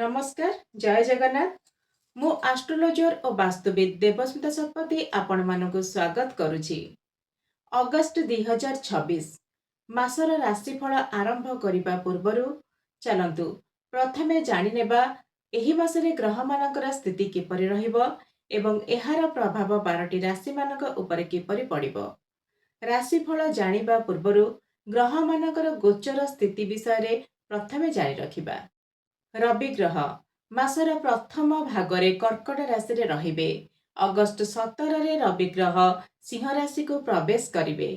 नमस्कार जय जगन्नाथ। मु आस्ट्रोलोजर और वास्तुविद देवस्मिता शतपथी आपण मानक स्वागत करुछि। अगस्ट 2026 मासर राशिफल आरंभ करिबा पूर्वरु चलंतु प्रथमे जानि नेबा एही मासरे ग्रह मानकर स्थिति किपरि रहिबो एवं एहार प्रभाव 12टी राशि मानक उपरे किपरि पड़िबो। राशिफल जानिबा पूर्वरु ग्रह मानकर गोचर स्थिति विषय प्रथमे जानि रखिबा। रवि ग्रह मासर प्रथम भागरे कर्कट राशि रे रहिबे। अगस्ट 17 रे रवि ग्रह सिंह राशि को प्रवेश करिवे।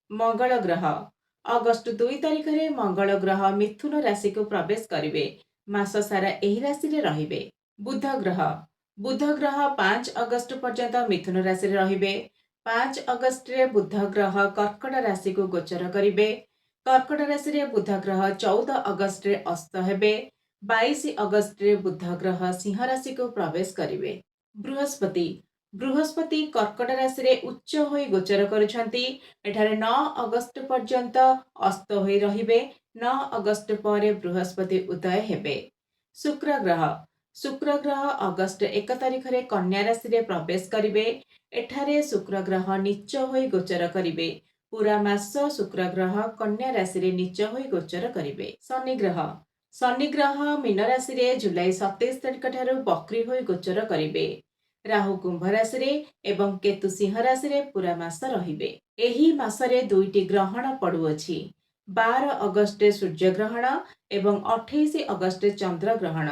मंगल ग्रह अगस्ट 2 तारिख रे मंगल ग्रह मिथुन राशि को प्रवेश करिवे। मास सारा एही राशि रे रहिबे। बुध ग्रह 5 अगस्ट पर्यंत मिथुन राशि रे रहिबे। 5 अगस्ट रे बुध ग्रह कर्कट राशि को गोचर करिवे। कर्कट राशि रे बुध ग्रह 14 अगस्ट रे अस्त हेबे। 22 अगस्ट रे बुध ग्रह सिंह राशि को प्रवेश करिवे। बृहस्पति कर्कट राशि रे उच्च होई गोचर करुछंती। एठारे 9 अगस्ट पर्यंत अस्त होई रहिबे। 9 अगस्ट पर बृहस्पति उदय हेबे। शुक्र ग्रह अगस्ट 1 तारिख रे कन्या राशि रे प्रवेश करिवे। एठारे शुक्र ग्रह नीच होई गोचर करिवे। पूरा मास शुक्र ग्रह कन्या राशि रे नीच होई गोचर करिवे। शनि ग्रह मीन राशि रे जुलाई 27 तारिख ठारू बक्री होई गोचर करिवे। राहु कुंभ राशि रे एवं केतु सिंह राशि रे पूरा मास रहिबे। एही मासरे दुईटी ग्रहण पड़ुअछि। 12 अगस्ट रे सूर्य ग्रहण एवं 28 अगस्ट रे चंद्र ग्रहण,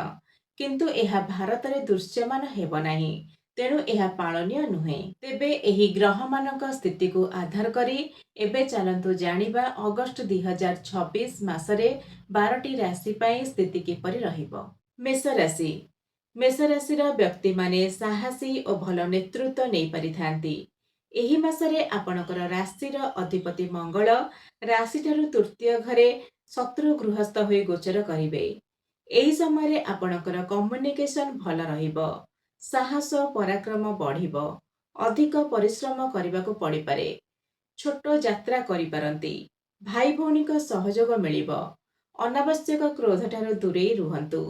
किंतु एहा भारत रे दृश्यमान हेब नाही, तेणु एहा पालनीय नुहे। तेबे एही ग्रह मानक स्थिति को आधार करी एबे चलंतु जानिबा अगस्ट 2026 मासरे 12टी राशि पई स्थिति किपरि रहिबो। मेष राशि व्यक्ति माने साहसी और भल नेतृत्व नहीं पारिथांती। एही मासरे आपणकर राशिर अधिपति मंगल राशि ठारू तृतीय घरे शत्रु गृहस्थ होई गोचर करिवे। एही समय आपणकर कम्युनिकेशन भल रहिबो। साहस पराक्रम बढ़िबो। अधिक परिश्रम करबाको पड़ी पारे। छोट यात्रा करि पारंती। भाई भौणी को सहयोग मिलिबो। अनावश्यक क्रोध ठारू दूरे रुहंतु।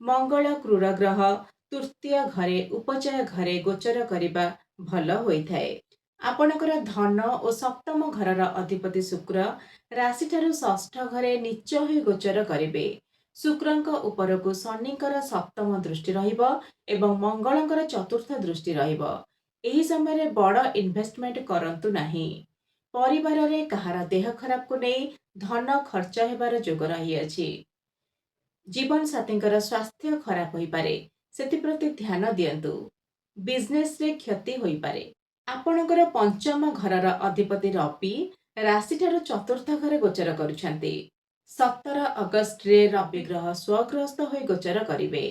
मंगल क्रूर ग्रह तृतीय घरे उपचय घरे गोचर करिबा भल होइथाए। आपणकर धन और सप्तम घरर अधिपति शुक्र राशि ठारू षष्ठ घरे नीच होई गोचर करिवे। शुक्रंक उपरकु शनिकर सप्तम दृष्टि रहिबो एवं मंगलंकर चतुर्थ दृष्टि रहिबो। एही समय बड़ इन्वेस्टमेंट करंतु नाही। परिवार रे कहार देह खराब को नहीं धन खर्च हेबार जोग रही अछि। जीवन साथींकर स्वास्थ्य खराब होई पारे, सेति प्रति ध्यान दियंतु। बिजनेस रे क्षति होई पारे। आपणकर पंचम घरर अधिपति रवि राशि ठारू चतुर्थ घरे गोचर करुछंती। 17 अगस्ट रे रवि ग्रह स्वग्रस्त होई गोचर करिवे।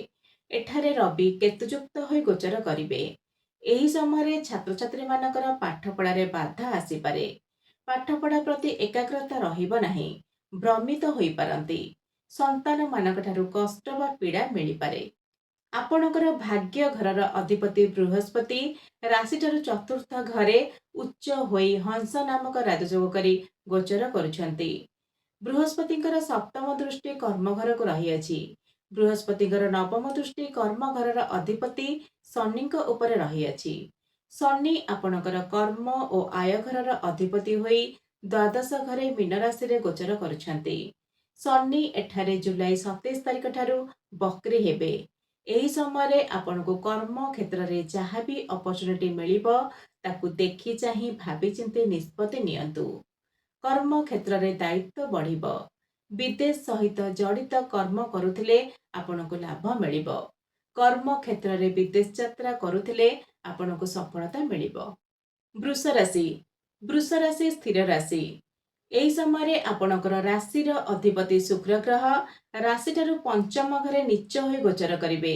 एठारे रवि केतुयुक्त होई गोचर करिवे। एही समय छात्र छात्री मानकर पाठपढ़ा रे बाधा आसी पारे। पाठपढ़ा प्रति एकाग्रता रहिबो नाही। भ्रमित होई पारंती। संतान मानक ठारू कष्ट बा पीड़ा मिली पारे। आपणकर भाग्य घरर अधिपति बृहस्पति राशि ठारू चतुर्थ घरे उच्च होई हंस नामक राजयोग करी गोचर करुछंती। बृहस्पतिंकर सप्तम दृष्टि कर्म घर को रही अछि। बृहस्पतिंकर नवम दृष्टि कर्म घरर अधिपति शनिंक उपरे रही अछि। शनि आपणकर कर्म और आय घरर अधिपति होई द्वादश घरे मीन राशि रे गोचर करुछंती। शनि एठारे जुलाई 27 तारिख ठारू बक्री हेबे। एही समय आपनको कर्म क्षेत्र रे जहाँ भी अपॉर्चुनिटी मिलिबो ताकू देखि चाहि भाबी चिंते निष्पत्ति नियंतु। कर्म क्षेत्र रे दायित्व बढ़िबो। विदेश सहित जड़ित कर्म करुथिले आपनको लाभ मिलिबो। कर्म क्षेत्र रे विदेश यात्रा करुथिले आपनको सफलता मिलिबो। वृष राशि स्थिर राशि। एही समय आपणकर राशिर अधिपति शुक्र ग्रह राशि ठारू पंचम घरे नीच होई गोचर करिवे।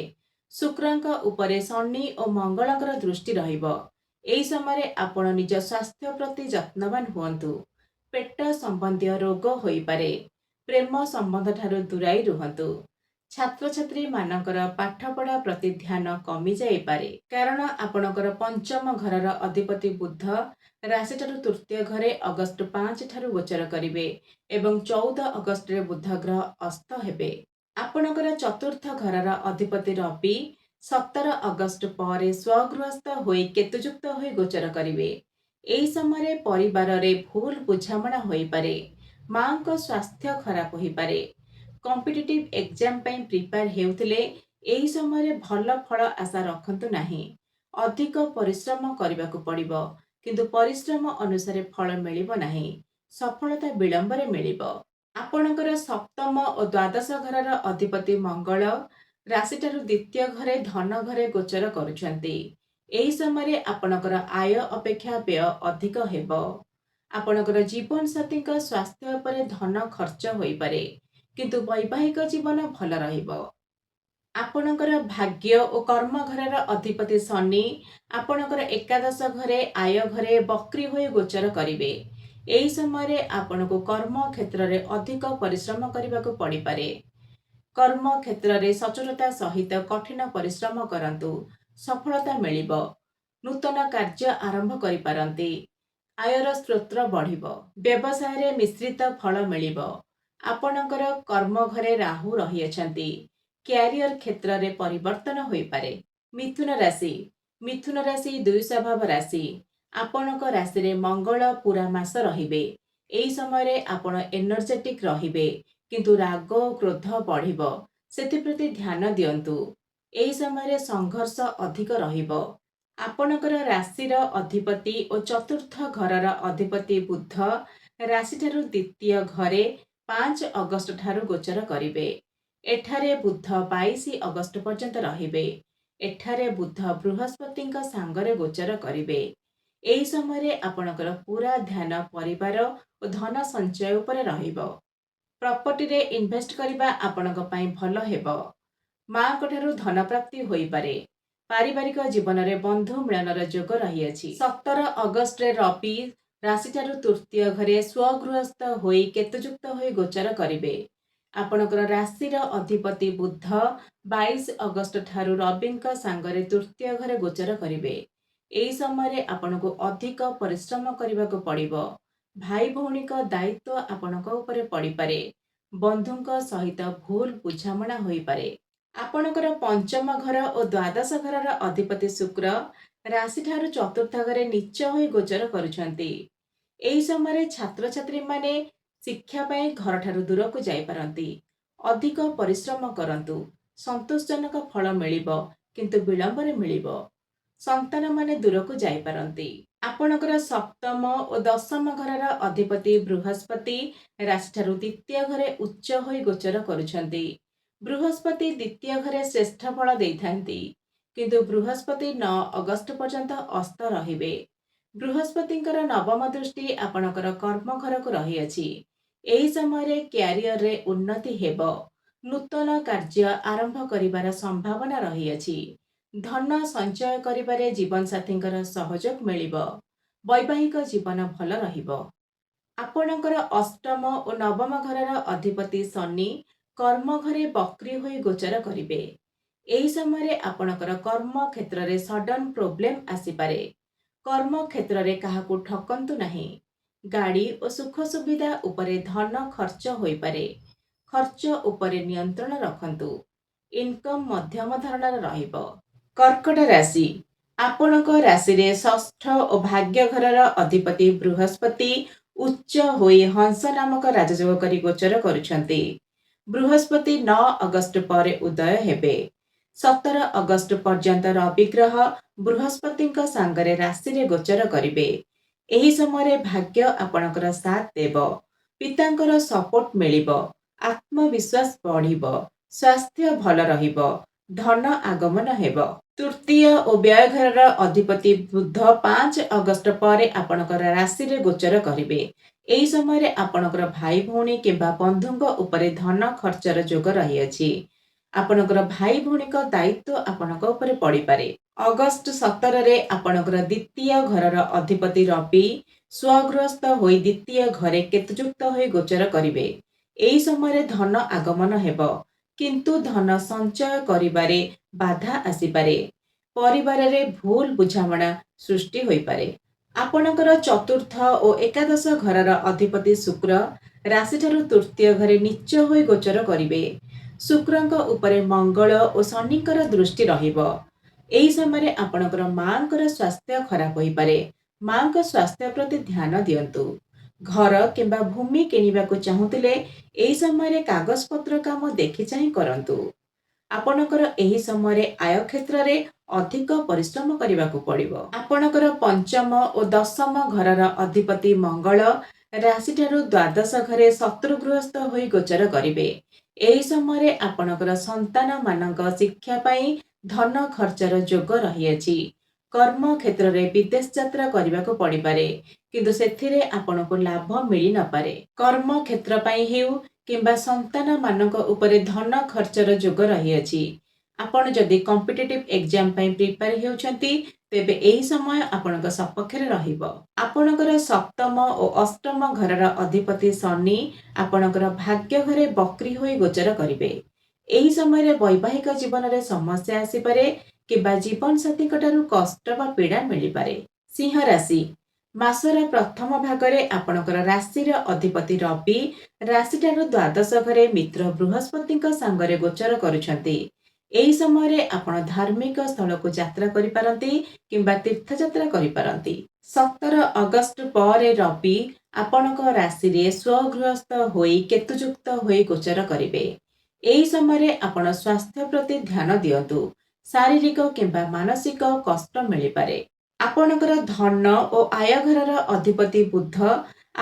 शुक्रंक उपरे शनि और मंगलंकर दृष्टि रहिबो। एही समय आपण निज स्वास्थ्य प्रति जत्नवान हुअन्तु। पेट संबंधी रोग होई पारे। प्रेम संबंध ठारू दूराई रुहंतु। छात्र छात्री मानकर पाठपढ़ा प्रति ध्यान कमी जाई पारे, कारण आपणकर पंचम घरर अधिपति बुध राशि ठारू तृतीय घरे अगस्ट 5 ठारू गोचर करिवे एवं 14 अगस्ट रे बुध ग्रह अस्त हेबे। ଆପଣଙ୍କର ଚତୁର୍ଥ ଘରର ଅଧିପତି ରବି 17 ଅଗଷ୍ଟ ପରେ ସ୍ୱଗୃହସ୍ଥ ହୋଇ କେତୁଯୁକ୍ତ ହୋଇ ଗୋଚର କରିବେ। ଏହି ସମୟରେ ପରିବାରରେ ଭୁଲ ବୁଝାମଣା ହୋଇପାରେ। ମାଙ୍କ ସ୍ୱାସ୍ଥ୍ୟ ଖରାପ ହୋଇପାରେ। କମ୍ପିଟିଟିଭ୍ ଏକ୍ଜାମ ପାଇଁ ପ୍ରିପେୟାର ହେଉଥିଲେ ଏହି ସମୟରେ ଭଲ ଫଳ ଆଶା ରଖନ୍ତୁ ନାହିଁ। ଅଧିକ ପରିଶ୍ରମ କରିବାକୁ ପଡ଼ିବ, କିନ୍ତୁ ପରିଶ୍ରମ ଅନୁସାରେ ଫଳ ମିଳିବ ନାହିଁ। ସଫଳତା ବିଳମ୍ବରେ ମିଳିବ। ଆପଣଙ୍କର ସପ୍ତମ ଓ ଦ୍ୱାଦଶ ଘରର ଅଧିପତି ମଙ୍ଗଳ ରାଶିଠାରୁ ଦ୍ୱିତୀୟ ଘରେ ଧନ ଘରେ ଗୋଚର କରୁଛନ୍ତି। ଏହି ସମୟରେ ଆପଣଙ୍କର ଆୟ ଅପେକ୍ଷା ବ୍ୟୟ ଅଧିକ ହେବ। ଆପଣଙ୍କର ଜୀବନସାଥୀଙ୍କ ସ୍ୱାସ୍ଥ୍ୟ ଉପରେ ଧନ ଖର୍ଚ୍ଚ ହୋଇପାରେ, କିନ୍ତୁ ବୈବାହିକ ଜୀବନ ଭଲ ରହିବ। ଆପଣଙ୍କର ଭାଗ୍ୟ ଓ କର୍ମ ଘରର ଅଧିପତି ଶନି ଆପଣଙ୍କର ଏକାଦଶ ଘରେ ଆୟ ଘରେ ବକ୍ରି ହୋଇ ଗୋଚର କରିବେ। ଏହି ସମୟରେ ଆପଣଙ୍କୁ କର୍ମ କ୍ଷେତ୍ରରେ ଅଧିକ ପରିଶ୍ରମ କରିବାକୁ ପଡ଼ିପାରେ। କର୍ମ କ୍ଷେତ୍ରରେ ସଚୋଟତା ସହିତ କଠିନ ପରିଶ୍ରମ କରନ୍ତୁ, ସଫଳତା ମିଳିବ। ନୂତନ କାର୍ଯ୍ୟ ଆରମ୍ଭ କରିପାରନ୍ତି। ଆୟର ସ୍ରୋତ ବଢ଼ିବ। ବ୍ୟବସାୟରେ ମିଶ୍ରିତ ଫଳ ମିଳିବ। ଆପଣଙ୍କର କର୍ମ ଘରେ ରାହୁ ରହିଅଛନ୍ତି। କ୍ୟାରିୟର କ୍ଷେତ୍ରରେ ପରିବର୍ତ୍ତନ ହୋଇପାରେ। ମିଥୁନ ରାଶି। ମିଥୁନ ରାଶି ଦୁଇ ସ୍ୱଭାବ ରାଶି। ଆପଣଙ୍କ ରାଶିରେ ମଙ୍ଗଳ ପୁରା ମାସ ରହିବେ। ଏହି ସମୟରେ ଆପଣ ଏନର୍ଜେଟିକ୍ ରହିବେ, କିନ୍ତୁ ରାଗ ଓ କ୍ରୋଧ ବଢ଼ିବ। ସେଥିପ୍ରତି ଧ୍ୟାନ ଦିଅନ୍ତୁ। ଏହି ସମୟରେ ସଂଘର୍ଷ ଅଧିକ ରହିବ। ଆପଣଙ୍କର ରାଶିର ଅଧିପତି ଓ ଚତୁର୍ଥ ଘରର ଅଧିପତି ବୁଧ ରାଶିଠାରୁ ଦ୍ୱିତୀୟ ଘରେ 5 ଅଗଷ୍ଟ ଠାରୁ ଗୋଚର କରିବେ। ଏଠାରେ ବୁଧ 22 ଅଗଷ୍ଟ ପର୍ଯ୍ୟନ୍ତ ରହିବେ। ଏଠାରେ ବୁଧ ବୃହସ୍ପତିଙ୍କ ସାଙ୍ଗରେ ଗୋଚର କରିବେ। ଏହି ସମୟରେ ଆପଣଙ୍କର ପୁରା ଧ୍ୟାନ ପରିବାର ଓ ଧନ ସଞ୍ଚୟ ଉପରେ ରହିବ। ପ୍ରପର୍ଟିରେ ଇନଭେଷ୍ଟ କରିବା ଆପଣଙ୍କ ପାଇଁ ଭଲ ହେବ। ମାଙ୍କ ଠାରୁ ଧନ ପ୍ରାପ୍ତି ହୋଇପାରେ। ପାରିବାରିକ ଜୀବନରେ ବନ୍ଧୁ ମିଳନର ଯୋଗ ରହିଅଛି। 17 ଅଗଷ୍ଟରେ ରବି ରାଶିଠାରୁ ତୃତୀୟ ଘରେ ସ୍ୱଗୃହସ୍ଥ ହୋଇ କେତୁଯୁକ୍ତ ହୋଇ ଗୋଚର କରିବେ। ଆପଣଙ୍କର ରାଶିର ଅଧିପତି ବୁଧ 22 ଅଗଷ୍ଟ ଠାରୁ ରବିଙ୍କ ସାଙ୍ଗରେ ତୃତୀୟ ଘରେ ଗୋଚର କରିବେ। ଏହି ସମୟରେ ଆପଣଙ୍କୁ ଅଧିକ ପରିଶ୍ରମ କରିବାକୁ ପଡ଼ିବ। ଭାଇ ଭଉଣୀଙ୍କ ଦାୟିତ୍ୱ ଆପଣଙ୍କ ଉପରେ ପଡ଼ିପାରେ। ବନ୍ଧୁଙ୍କ ସହିତ ଭୁଲ ବୁଝାମଣା ହୋଇପାରେ। ଆପଣଙ୍କର ପଞ୍ଚମ ଘର ଓ ଦ୍ୱାଦଶ ଘରର ଅଧିପତି ଶୁକ୍ର ରାଶିଠାରୁ ଚତୁର୍ଥ ଘରେ ନୀଚ ହୋଇ ଗୋଚର କରୁଛନ୍ତି। ଏହି ସମୟରେ ଛାତ୍ରଛାତ୍ରୀମାନେ ଶିକ୍ଷା ପାଇଁ ଘରଠାରୁ ଦୂରକୁ ଯାଇପାରନ୍ତି। ଅଧିକ ପରିଶ୍ରମ କରନ୍ତୁ। ସନ୍ତୋଷଜନକ ଫଳ ମିଳିବ, କିନ୍ତୁ ବିଳମ୍ବରେ ମିଳିବ। ସନ୍ତାନମାନେ ଦୂରକୁ ଯାଇପାରନ୍ତି। ଆପଣଙ୍କର ସପ୍ତମ ଓ ଦଶମ ଘରର ଅଧିପତି ବୃହସ୍ପତି ରାଶିଠାରୁ ଦ୍ୱିତୀୟ ଘରେ ଉଚ୍ଚ ହୋଇ ଗୋଚର କରୁଛନ୍ତି। ବୃହସ୍ପତି ଦ୍ୱିତୀୟ ଘରେ ଶ୍ରେଷ୍ଠ ଫଳ ଦେଇଥାନ୍ତି, କିନ୍ତୁ ବୃହସ୍ପତି 9 ଅଗଷ୍ଟ ପର୍ଯ୍ୟନ୍ତ ଅସ୍ତ ରହିବେ। ବୃହସ୍ପତିଙ୍କର ନବମ ଦୃଷ୍ଟି ଆପଣଙ୍କର କର୍ମ ଘରକୁ ରହିଅଛି। ଏହି ସମୟରେ କ୍ୟାରିୟରରେ ଉନ୍ନତି ହେବ। ନୂତନ କାର୍ଯ୍ୟ ଆରମ୍ଭ କରିବାର ସମ୍ଭାବନା ରହିଅଛି। ଧନ ସଞ୍ଚୟ କରିବାରେ ଜୀବନସାଥୀଙ୍କର ସହଯୋଗ ମିଳିବ। ବୈବାହିକ ଜୀବନ ଭଲ ରହିବ। ଆପଣଙ୍କର ଅଷ୍ଟମ ଓ ନବମ ଘରର ଅଧିପତି ଶନି କର୍ମ ଘରେ ବକ୍ରି ହୋଇ ଗୋଚର କରିବେ। ଏହି ସମୟରେ ଆପଣଙ୍କର କର୍ମ କ୍ଷେତ୍ରରେ ସଡନ୍ ପ୍ରୋବ୍ଲେମ ଆସିପାରେ। କର୍ମ କ୍ଷେତ୍ରରେ କାହାକୁ ଠକନ୍ତୁ ନାହିଁ। ଗାଡ଼ି ଓ ସୁଖ ସୁବିଧା ଉପରେ ଧନ ଖର୍ଚ୍ଚ ହୋଇପାରେ। ଖର୍ଚ୍ଚ ଉପରେ ନିୟନ୍ତ୍ରଣ ରଖନ୍ତୁ। ଇନକମ୍ ମଧ୍ୟମ ଧରଣର ରହିବ। କର୍କଟ ରାଶି। ଆପଣଙ୍କ ରାଶିରେ ଷଷ୍ଠ ଓ ଭାଗ୍ୟ ଘରର ଅଧିପତି ବୃହସ୍ପତି ଉଚ୍ଚ ହୋଇ ହଂସ ନାମକ ରାଜଯୋଗ କରି ଗୋଚର କରୁଛନ୍ତି। ବୃହସ୍ପତି 9 ଅଗଷ୍ଟ ପରେ ଉଦୟ ହେବେ। 17 ଅଗଷ୍ଟ ପର୍ଯ୍ୟନ୍ତ ରବି ଗ୍ରହ ବୃହସ୍ପତିଙ୍କ ସାଙ୍ଗରେ ରାଶିରେ ଗୋଚର କରିବେ। ଏହି ସମୟରେ ଭାଗ୍ୟ ଆପଣଙ୍କର ସାଥ ଦେବ। ପିତାଙ୍କର ସପୋର୍ଟ ମିଳିବ। ଆତ୍ମବିଶ୍ୱାସ ବଢ଼ିବ। ସ୍ୱାସ୍ଥ୍ୟ ଭଲ ରହିବ। ଧନ ଆଗମନ ହେବ। ତୃତୀୟ ଓ ବ୍ୟୟ ଘରର ଅଧିପତି ବୁଧ 5 ଅଗଷ୍ଟ ପରେ ଆପଣଙ୍କର ରାଶିରେ ଗୋଚର କରିବେ। ଏହି ସମୟରେ ଆପଣଙ୍କର ଭାଇ ଭଉଣୀ କିମ୍ବା ବନ୍ଧୁଙ୍କ ଉପରେ ଧନ ଖର୍ଚ୍ଚର ଯୋଗ ରହିଅଛି। ଆପଣଙ୍କର ଭାଇ ଭଉଣୀଙ୍କ ଦାୟିତ୍ୱ ଆପଣଙ୍କ ଉପରେ ପଡ଼ିପାରେ। ଅଗଷ୍ଟ 17ରେ ଆପଣଙ୍କର ଦ୍ୱିତୀୟ ଘରର ଅଧିପତି ରବି ସ୍ୱଗୃହସ୍ଥ ହୋଇ ଦ୍ୱିତୀୟ ଘରେ କେତୁଯୁକ୍ତ ହୋଇ ଗୋଚର କରିବେ। ଏହି ସମୟରେ ଧନ ଆଗମନ ହେବ, କିନ୍ତୁ ଧନ ସଞ୍ଚୟ କରିବାରେ ବାଧା ଆସିପାରେ। ପରିବାରରେ ଭୁଲ ବୁଝାମଣା ସୃଷ୍ଟି ହୋଇପାରେ। ଆପଣଙ୍କର ଚତୁର୍ଥ ଓ ଏକାଦଶ ଘରର ଅଧିପତି ଶୁକ୍ର ରାଶିଠାରୁ ତୃତୀୟ ଘରେ ନୀଚ ହୋଇ ଗୋଚର କରିବେ। ଶୁକ୍ରଙ୍କ ଉପରେ ମଙ୍ଗଳ ଓ ଶନିଙ୍କର ଦୃଷ୍ଟି ରହିବ। ଏହି ସମୟରେ ଆପଣଙ୍କର ମାଙ୍କର ସ୍ୱାସ୍ଥ୍ୟ ଖରାପ ହୋଇପାରେ। ମାଙ୍କ ସ୍ୱାସ୍ଥ୍ୟ ପ୍ରତି ଧ୍ୟାନ ଦିଅନ୍ତୁ। ଘର କିମ୍ବା ଭୂମି କିଣିବାକୁ ଚାହୁଁଥିଲେ ଏହି ସମୟରେ କାଗଜପତ୍ର କାମ ଦେଖି ଚାହିଁ କରନ୍ତୁ। ଆପଣଙ୍କର ଏହି ସମୟରେ ଆୟ କ୍ଷେତ୍ରରେ ଅଧିକ ପରିଶ୍ରମ କରିବାକୁ ପଡ଼ିବ। ଆପଣଙ୍କର ପଞ୍ଚମ ଓ ଦଶମ ଘରର ଅଧିପତି ମଙ୍ଗଳ ରାଶିଠାରୁ ଦ୍ୱାଦଶ ଘରେ ଶତ୍ରୁଗୃହସ୍ଥ ହୋଇ ଗୋଚର କରିବେ। ଏହି ସମୟରେ ଆପଣଙ୍କର ସନ୍ତାନମାନଙ୍କ ଶିକ୍ଷା ପାଇଁ ଧନ ଖର୍ଚ୍ଚର ଯୋଗ ରହିଅଛି। କର୍ମ କ୍ଷେତ୍ରରେ ବିଦେଶ ଯାତ୍ରା କରିବାକୁ ପଡ଼ିପାରେ, କିନ୍ତୁ ସେଥିରେ ଆପଣଙ୍କୁ ଲାଭ ମିଳିନପାରେ। କର୍ମ କ୍ଷେତ୍ର ପାଇଁ ହେଉ କିମ୍ବା ସନ୍ତାନମାନଙ୍କ ଉପରେ ଧନ ଖର୍ଚ୍ଚର ଯୋଗ ରହିଅଛି। ଆପଣ ଯଦି କମ୍ପିଟେଟିଭ୍ ଏକ୍ଜାମ ପାଇଁ ପ୍ରିପେୟାର ହେଉଛନ୍ତି, ତେବେ ଏହି ସମୟ ଆପଣଙ୍କ ସପକ୍ଷରେ ରହିବ। ଆପଣଙ୍କର ସପ୍ତମ ଓ ଅଷ୍ଟମ ଘରର ଅଧିପତି ଶନି ଆପଣଙ୍କର ଭାଗ୍ୟ ଘରେ ବକ୍ରି ହୋଇ ଗୋଚର କରିବେ। ଏହି ସମୟରେ ବୈବାହିକ ଜୀବନରେ ସମସ୍ୟା ଆସିପାରେ କିମ୍ବା ଜୀବନସାଥୀଙ୍କ ଠାରୁ କଷ୍ଟ ବା ପୀଡ଼ା ମିଳିପାରେ। ସିଂହ ରାଶି, ମାସର ପ୍ରଥମ ଭାଗରେ ଆପଣଙ୍କର ରାଶିର ଅଧିପତି ରବି ରାଶିଠାରୁ ଦ୍ୱାଦଶ ଘରେ ମିତ୍ର ବୃହସ୍ପତିଙ୍କ ସାଙ୍ଗରେ ଗୋଚର କରୁଛନ୍ତି। ଏହି ସମୟରେ ଆପଣ ଧାର୍ମିକ ସ୍ଥଳକୁ ଯାତ୍ରା କରିପାରନ୍ତି କିମ୍ବା ତୀର୍ଥଯାତ୍ରା କରିପାରନ୍ତି। 17 ଅଗଷ୍ଟ ପରେ ରବି ଆପଣଙ୍କ ରାଶିରେ ସ୍ୱଗୃହସ୍ଥ ହୋଇ କେତୁଯୁକ୍ତ ହୋଇ ଗୋଚର କରିବେ। ଏହି ସମୟରେ ଆପଣ ସ୍ୱାସ୍ଥ୍ୟ ପ୍ରତି ଧ୍ୟାନ ଦିଅନ୍ତୁ। ଶାରୀରିକ କିମ୍ବା ମାନସିକ କଷ୍ଟ ମିଳିପାରେ। ଆପଣଙ୍କର ଧନ ଓ ଆୟ ଘରର ଅଧିପତି ବୁଧ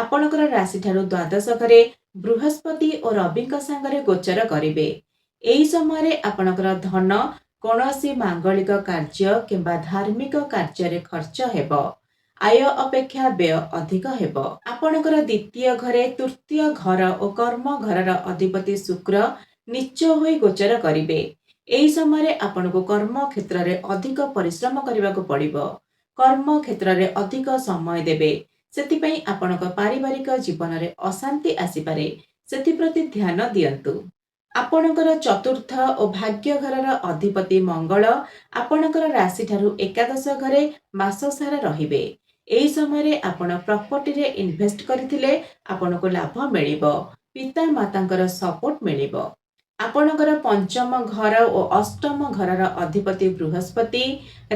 ଆପଣଙ୍କର ରାଶିଠାରୁ ଦ୍ୱାଦଶ ଘରେ ବୃହସ୍ପତି ଓ ରବିଙ୍କ ସାଙ୍ଗରେ ଗୋଚର କରିବେ। ଏହି ସମୟରେ ଆପଣଙ୍କର ଧନ କୌଣସି ମାଙ୍ଗଳିକ କାର୍ଯ୍ୟ କିମ୍ବା ଧାର୍ମିକ କାର୍ଯ୍ୟରେ ଖର୍ଚ୍ଚ ହେବ। ଆୟ ଅପେକ୍ଷା ବ୍ୟୟ ଅଧିକ ହେବ। ଆପଣଙ୍କର ଦ୍ୱିତୀୟ ଘରେ ତୃତୀୟ ଘର ଓ କର୍ମ ଘରର ଅଧିପତି ଶୁକ୍ର ନୀଚ ହୋଇ ଗୋଚର କରିବେ। ଏହି ସମୟରେ ଆପଣଙ୍କୁ କର୍ମ କ୍ଷେତ୍ରରେ ଅଧିକ ପରିଶ୍ରମ କରିବାକୁ ପଡ଼ିବ। କର୍ମ କ୍ଷେତ୍ରରେ ଅଧିକ ସମୟ ଦେବେ। ସେଥିପାଇଁ ଆପଣଙ୍କ ପାରିବାରିକ ଜୀବନରେ ଅଶାନ୍ତି ଆସିପାରେ। ସେଥିପ୍ରତି ଧ୍ୟାନ ଦିଅନ୍ତୁ। ଆପଣଙ୍କର ଚତୁର୍ଥ ଓ ଭାଗ୍ୟ ଘରର ଅଧିପତି ମଙ୍ଗଳ ଆପଣଙ୍କର ରାଶିଠାରୁ ଏକାଦଶ ଘରେ ମାସ ସାରା ରହିବେ। ଏହି ସମୟରେ ଆପଣ ପ୍ରପର୍ଟିରେ ଇନଭେଷ୍ଟ କରିଥିଲେ ଆପଣଙ୍କୁ ଲାଭ ମିଳିବ। ପିତା ମାତାଙ୍କର ସପୋର୍ଟ ମିଳିବ। ଆପଣଙ୍କର ପଞ୍ଚମ ଘର ଓ ଅଷ୍ଟମ ଘରର ଅଧିପତି ବୃହସ୍ପତି